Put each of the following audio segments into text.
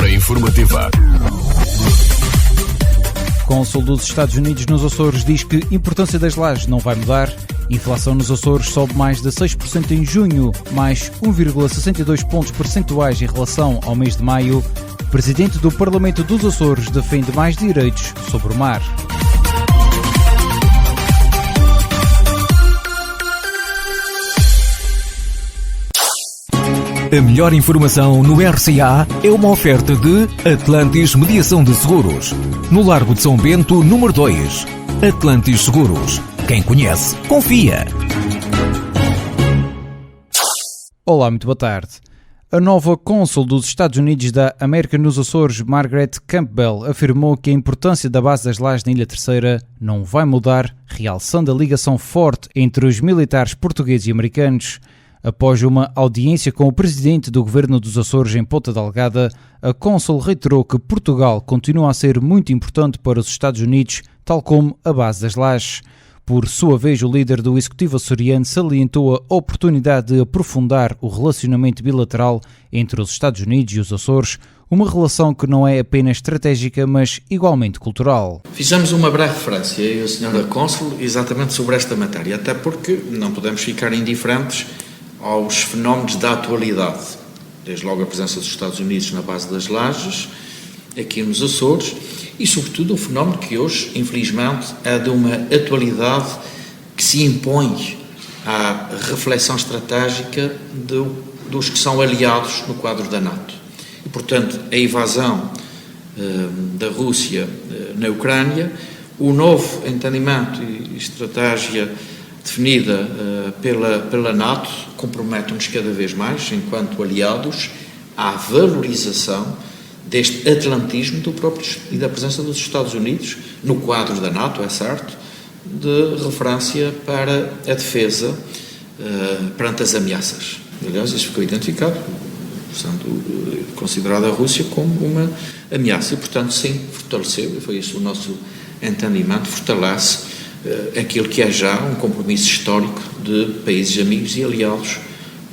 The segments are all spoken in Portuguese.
Hora informativa. Cônsul dos Estados Unidos nos Açores diz que a importância das lajes não vai mudar. Inflação nos Açores sobe mais de 6% em junho, mais 1,62 pontos percentuais em relação ao mês de maio. Presidente do Parlamento dos Açores defende mais direitos sobre o mar. A melhor informação no RCA é uma oferta de Atlantis Mediação de Seguros. No Largo de São Bento, número 2. Atlantis Seguros. Quem conhece, confia. Olá, muito boa tarde. A nova cônsul dos Estados Unidos da América nos Açores, Margaret Campbell, afirmou que a importância da base das lajes na Ilha Terceira não vai mudar, realçando a ligação forte entre os militares portugueses e americanos. Após uma audiência com o presidente do governo dos Açores em Ponta Delgada, a cônsul reiterou que Portugal continua a ser muito importante para os Estados Unidos, tal como a base das lajes. Por sua vez, o líder do executivo açoriano salientou a oportunidade de aprofundar o relacionamento bilateral entre os Estados Unidos e os Açores, uma relação que não é apenas estratégica, mas igualmente cultural. Fizemos uma breve referência, eu e a senhora cônsul, exatamente sobre esta matéria, até porque não podemos ficar indiferentes aos fenómenos da atualidade, desde logo a presença dos Estados Unidos na base das lajes, aqui nos Açores, e sobretudo o fenómeno que hoje, infelizmente, é de uma atualidade que se impõe à reflexão estratégica dos que são aliados no quadro da NATO. E, portanto, a invasão da Rússia na Ucrânia, o novo entendimento e estratégia definida pela NATO, compromete-nos cada vez mais, enquanto aliados, à valorização deste atlantismo do próprio e da presença dos Estados Unidos, no quadro da NATO, é certo, de referência para a defesa perante as ameaças. Aliás, isso ficou identificado, sendo considerada a Rússia como uma ameaça. E, portanto, sim, fortaleceu, e foi isso o nosso entendimento, fortalece aquilo que é já um compromisso histórico de países amigos e aliados,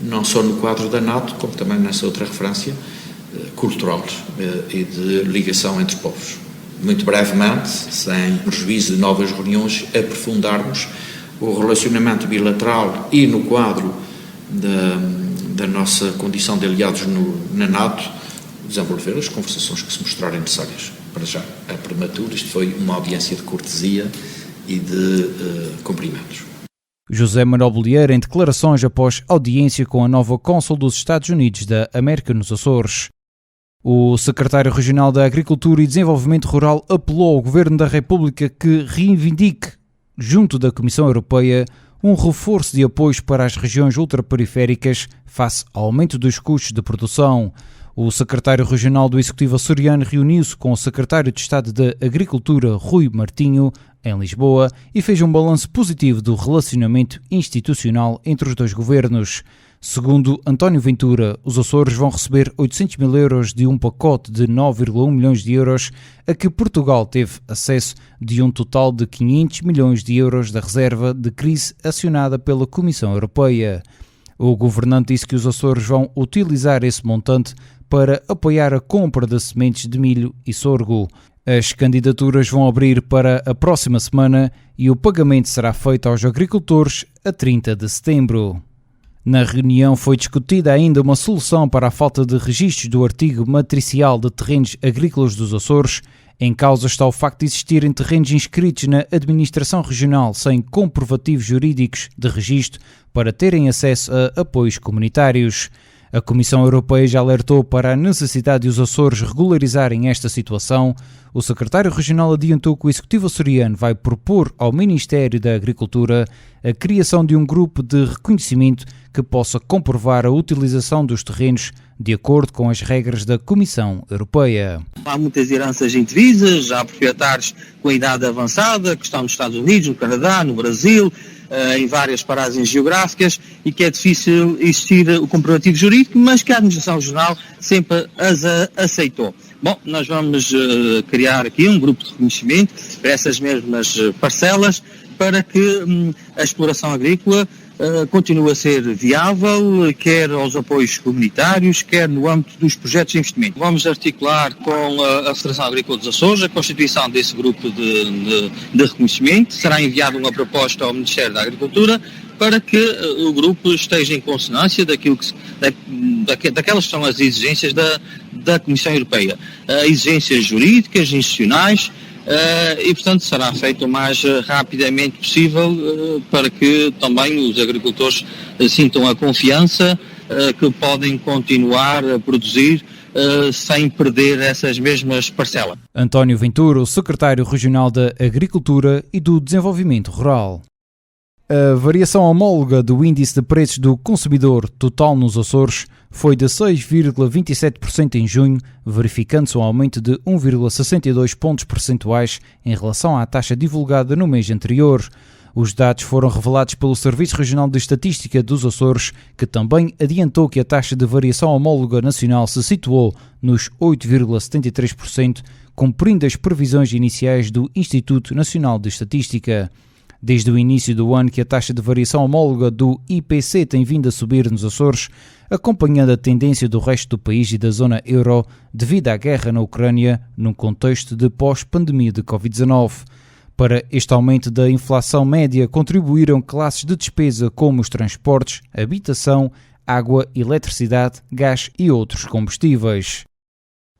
não só no quadro da NATO, como também nessa outra referência cultural e de ligação entre povos. Muito brevemente, sem prejuízo de novas reuniões, aprofundarmos o relacionamento bilateral e no quadro da nossa condição de aliados na NATO, desenvolver as conversações que se mostrarem necessárias. Para já, é prematuro, isto foi uma audiência de cortesia e de cumprimentos. José Manuel Bolieiro, em declarações após audiência com a nova cônsul dos Estados Unidos da América nos Açores. O secretário regional da Agricultura e Desenvolvimento Rural apelou ao Governo da República que reivindique, junto da Comissão Europeia, um reforço de apoios para as regiões ultraperiféricas face ao aumento dos custos de produção. O secretário regional do Executivo açoriano reuniu-se com o secretário de Estado da Agricultura, Rui Martinho, em Lisboa, e fez um balanço positivo do relacionamento institucional entre os dois governos. Segundo António Ventura, os Açores vão receber 800 mil euros de um pacote de 9,1 milhões de euros a que Portugal teve acesso de um total de 500 milhões de euros da reserva de crise acionada pela Comissão Europeia. O governante disse que os Açores vão utilizar esse montante para apoiar a compra de sementes de milho e sorgo. As candidaturas vão abrir para a próxima semana e o pagamento será feito aos agricultores a 30 de setembro. Na reunião foi discutida ainda uma solução para a falta de registros do artigo matricial de terrenos agrícolas dos Açores. Em causa está o facto de existirem terrenos inscritos na administração regional sem comprovativos jurídicos de registro para terem acesso a apoios comunitários. A Comissão Europeia já alertou para a necessidade de os Açores regularizarem esta situação. O secretário regional adiantou que o Executivo açoriano vai propor ao Ministério da Agricultura a criação de um grupo de reconhecimento que possa comprovar a utilização dos terrenos de acordo com as regras da Comissão Europeia. Há muitas heranças indivisas, há proprietários com a idade avançada que estão nos Estados Unidos, no Canadá, no Brasil, em várias paragens geográficas, e que é difícil existir o comprovativo jurídico, mas que a administração regional sempre as aceitou. Bom, nós vamos criar aqui um grupo de reconhecimento para essas mesmas parcelas, para que a exploração agrícola continua a ser viável, quer aos apoios comunitários, quer no âmbito dos projetos de investimento. Vamos articular com a Federação Agrícola dos Açores a constituição desse grupo de reconhecimento. Será enviada uma proposta ao Ministério da Agricultura para que o grupo esteja em consonância daquelas que são as exigências da Comissão Europeia. Exigências jurídicas, institucionais, e, portanto, será feito o mais rapidamente possível para que também os agricultores sintam a confiança que podem continuar a produzir sem perder essas mesmas parcelas. António Ventura, o secretário regional da Agricultura e do Desenvolvimento Rural. A variação homóloga do índice de preços do consumidor total nos Açores foi de 6,27% em junho, verificando-se um aumento de 1,62 pontos percentuais em relação à taxa divulgada no mês anterior. Os dados foram revelados pelo Serviço Regional de Estatística dos Açores, que também adiantou que a taxa de variação homóloga nacional se situou nos 8,73%, cumprindo as previsões iniciais do Instituto Nacional de Estatística. Desde o início do ano que a taxa de variação homóloga do IPC tem vindo a subir nos Açores, acompanhando a tendência do resto do país e da zona euro devido à guerra na Ucrânia, num contexto de pós-pandemia de Covid-19. Para este aumento da inflação média contribuíram classes de despesa como os transportes, habitação, água, eletricidade, gás e outros combustíveis.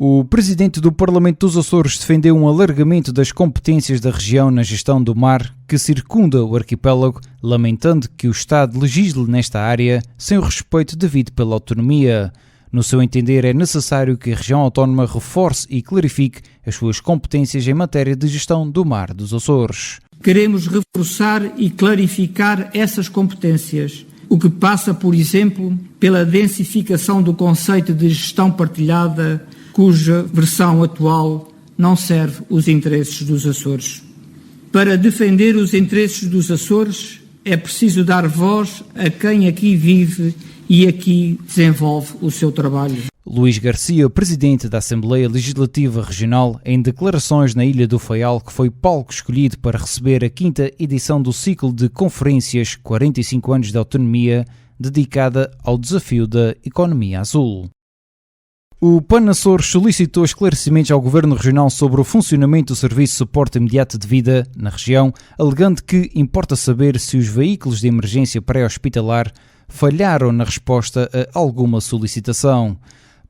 O presidente do Parlamento dos Açores defendeu um alargamento das competências da região na gestão do mar que circunda o arquipélago, lamentando que o Estado legisle nesta área sem o respeito devido pela autonomia. No seu entender, é necessário que a região autónoma reforce e clarifique as suas competências em matéria de gestão do mar dos Açores. Queremos reforçar e clarificar essas competências, o que passa, por exemplo, pela densificação do conceito de gestão partilhada, cuja versão atual não serve os interesses dos Açores. Para defender os interesses dos Açores, é preciso dar voz a quem aqui vive e aqui desenvolve o seu trabalho. Luís Garcia, presidente da Assembleia Legislativa Regional, em declarações na Ilha do Faial, que foi palco escolhido para receber a 5ª edição do ciclo de conferências 45 anos de autonomia, dedicada ao desafio da economia azul. O PAN Açores solicitou esclarecimentos ao Governo Regional sobre o funcionamento do Serviço de Suporte Imediato de Vida na região, alegando que importa saber se os veículos de emergência pré-hospitalar falharam na resposta a alguma solicitação.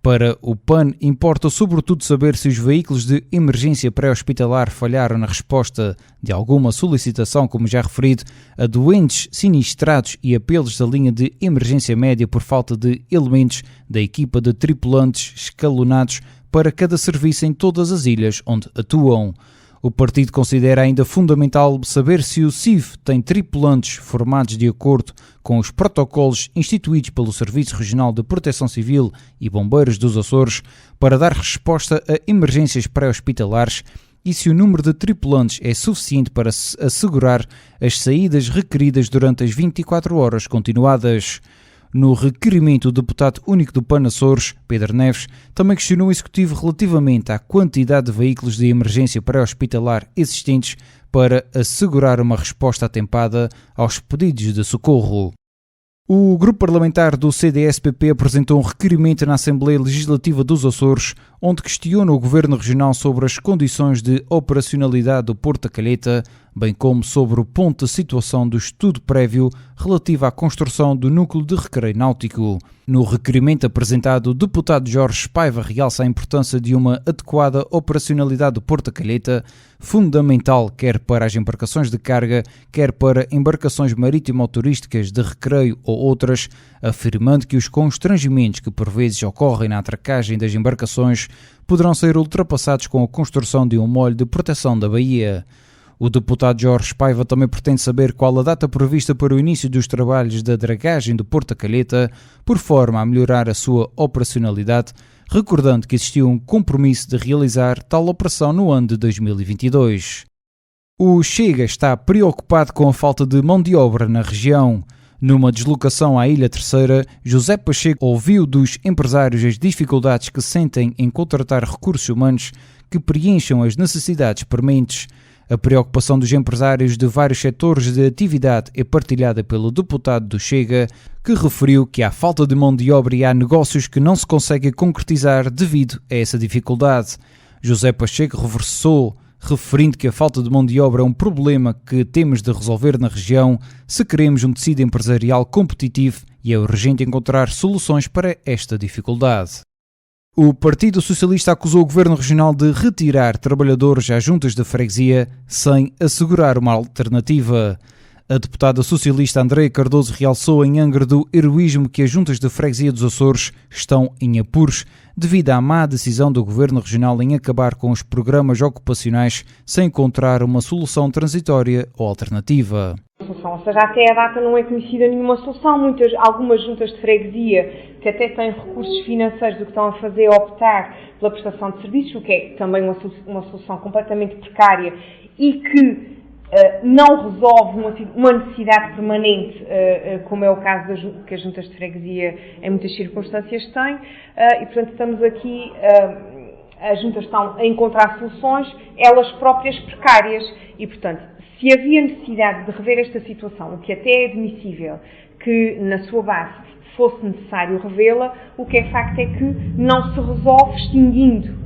Para o PAN, importa sobretudo saber se os veículos de emergência pré-hospitalar falharam na resposta de alguma solicitação, como já referido, a doentes sinistrados e apelos da linha de emergência média por falta de elementos da equipa de tripulantes escalonados para cada serviço em todas as ilhas onde atuam. O partido considera ainda fundamental saber se o CIV tem tripulantes formados de acordo com os protocolos instituídos pelo Serviço Regional de Proteção Civil e Bombeiros dos Açores para dar resposta a emergências pré-hospitalares e se o número de tripulantes é suficiente para assegurar as saídas requeridas durante as 24 horas continuadas. No requerimento, o deputado único do PAN Açores, Pedro Neves, também questionou o Executivo relativamente à quantidade de veículos de emergência pré-hospitalar existentes para assegurar uma resposta atempada aos pedidos de socorro. O grupo parlamentar do CDS-PP apresentou um requerimento na Assembleia Legislativa dos Açores, onde questiona o Governo Regional sobre as condições de operacionalidade do Porto da Calheta, bem como sobre o ponto de situação do estudo prévio relativo à construção do núcleo de recreio náutico. No requerimento apresentado, o deputado Jorge Paiva realça a importância de uma adequada operacionalidade do Porto da Calheta, fundamental quer para as embarcações de carga, quer para embarcações marítimo-turísticas de recreio ou outras, afirmando que os constrangimentos que por vezes ocorrem na atracagem das embarcações poderão ser ultrapassados com a construção de um molho de proteção da baía. O deputado Jorge Paiva também pretende saber qual a data prevista para o início dos trabalhos da dragagem do Porto da Calheta, por forma a melhorar a sua operacionalidade, recordando que existiu um compromisso de realizar tal operação no ano de 2022. O Chega está preocupado com a falta de mão de obra na região. Numa deslocação à Ilha Terceira, José Pacheco ouviu dos empresários as dificuldades que sentem em contratar recursos humanos que preencham as necessidades prementes. A preocupação dos empresários de vários setores de atividade é partilhada pelo deputado do Chega, que referiu que há falta de mão de obra e há negócios que não se conseguem concretizar devido a essa dificuldade. José Pacheco reversou, referindo que a falta de mão de obra é um problema que temos de resolver na região se queremos um tecido empresarial competitivo e é urgente encontrar soluções para esta dificuldade. O Partido Socialista acusou o Governo Regional de retirar trabalhadores às juntas de freguesia sem assegurar uma alternativa. A deputada socialista Andreia Cardoso realçou em Angra do Heroísmo que as juntas de freguesia dos Açores estão em apuros devido à má decisão do Governo Regional em acabar com os programas ocupacionais sem encontrar uma solução transitória ou alternativa. Ou seja, até a data não é conhecida nenhuma solução. Algumas juntas de freguesia que até têm recursos financeiros, o que estão a fazer é optar pela prestação de serviços, o que é também uma solução completamente precária e que não resolve uma necessidade permanente, como é o caso que as juntas de freguesia em muitas circunstâncias têm, e portanto estamos aqui, as juntas estão a encontrar soluções, elas próprias precárias, e portanto, se havia necessidade de rever esta situação, o que até é admissível que na sua base fosse necessário revê-la, o que é facto é que não se resolve extinguindo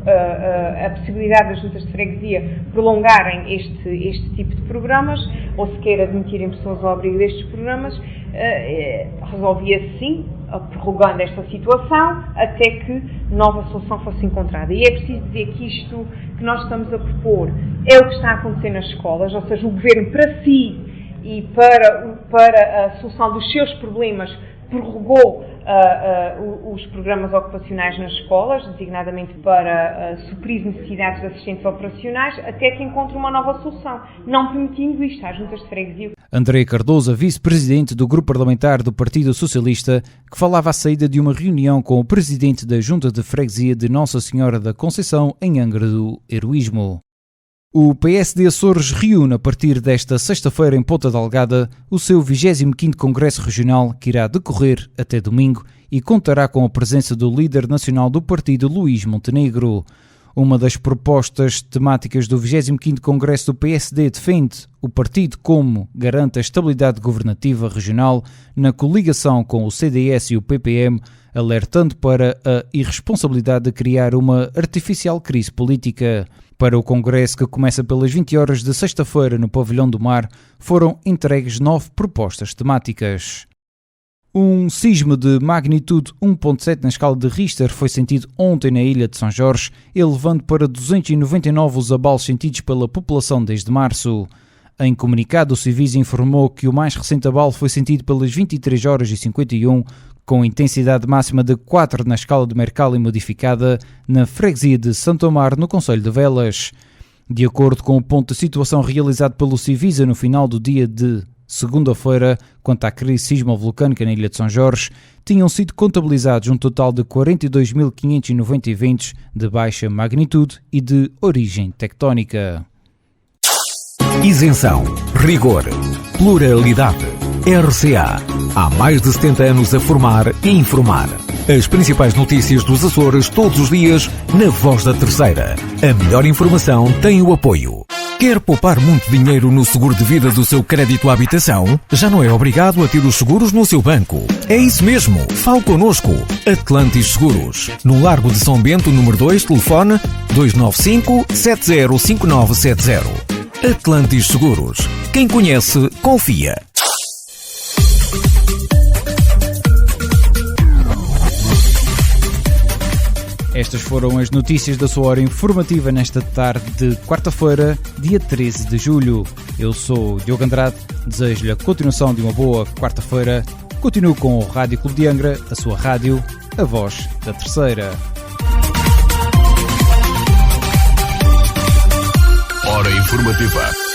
a possibilidade das juntas de freguesia prolongarem este tipo de programas, ou sequer admitirem pessoas ao abrigo destes programas, resolvia-se sim, prorrogando esta situação, até que nova solução fosse encontrada. E é preciso dizer que isto que nós estamos a propor é o que está a acontecer nas escolas, ou seja, o Governo para si e para a solução dos seus problemas prorrogou os programas ocupacionais nas escolas, designadamente para suprir necessidades de assistentes operacionais, até que encontre uma nova solução, não permitindo isto às juntas de freguesia. Andreia Cardoso, vice-presidente do Grupo Parlamentar do Partido Socialista, que falava à saída de uma reunião com o presidente da Junta de Freguesia de Nossa Senhora da Conceição, em Angra do Heroísmo. O PSD Açores reúne a partir desta sexta-feira em Ponta Delgada o seu 25º Congresso Regional, que irá decorrer até domingo e contará com a presença do líder nacional do partido, Luís Montenegro. Uma das propostas temáticas do 25º Congresso do PSD defende o partido como garante a estabilidade governativa regional na coligação com o CDS e o PPM, alertando para a irresponsabilidade de criar uma artificial crise política. Para o Congresso, que começa pelas 20 horas de sexta-feira no Pavilhão do Mar, foram entregues 9 propostas temáticas. Um sismo de magnitude 1.7 na escala de Richter foi sentido ontem na ilha de São Jorge, elevando para 299 os abalos sentidos pela população desde março. Em comunicado, o Civisa informou que o mais recente abalo foi sentido pelas 23 horas e 51, com intensidade máxima de 4 na escala de Mercalli modificada, na freguesia de Santo Amaro, no concelho de Velas. De acordo com o ponto de situação realizado pelo Civisa no final do dia de segunda-feira, quanto à crise sismo-vulcânica na ilha de São Jorge, tinham sido contabilizados um total de 42.590 eventos de baixa magnitude e de origem tectónica. Isenção, rigor, pluralidade. RCA. Há mais de 70 anos a formar e informar. As principais notícias dos Açores todos os dias na Voz da Terceira. A melhor informação tem o apoio. Quer poupar muito dinheiro no seguro de vida do seu crédito à habitação? Já não é obrigado a ter os seguros no seu banco. É isso mesmo. Fale connosco. Atlantis Seguros. No Largo de São Bento, número 2, telefone 295-705970. Atlantis Seguros. Quem conhece, confia. Estas foram as notícias da sua hora informativa nesta tarde de quarta-feira, dia 13 de julho. Eu sou Diogo Andrade, desejo-lhe a continuação de uma boa quarta-feira. Continuo com o Rádio Clube de Angra, a sua rádio, a voz da Terceira. Hora informativa.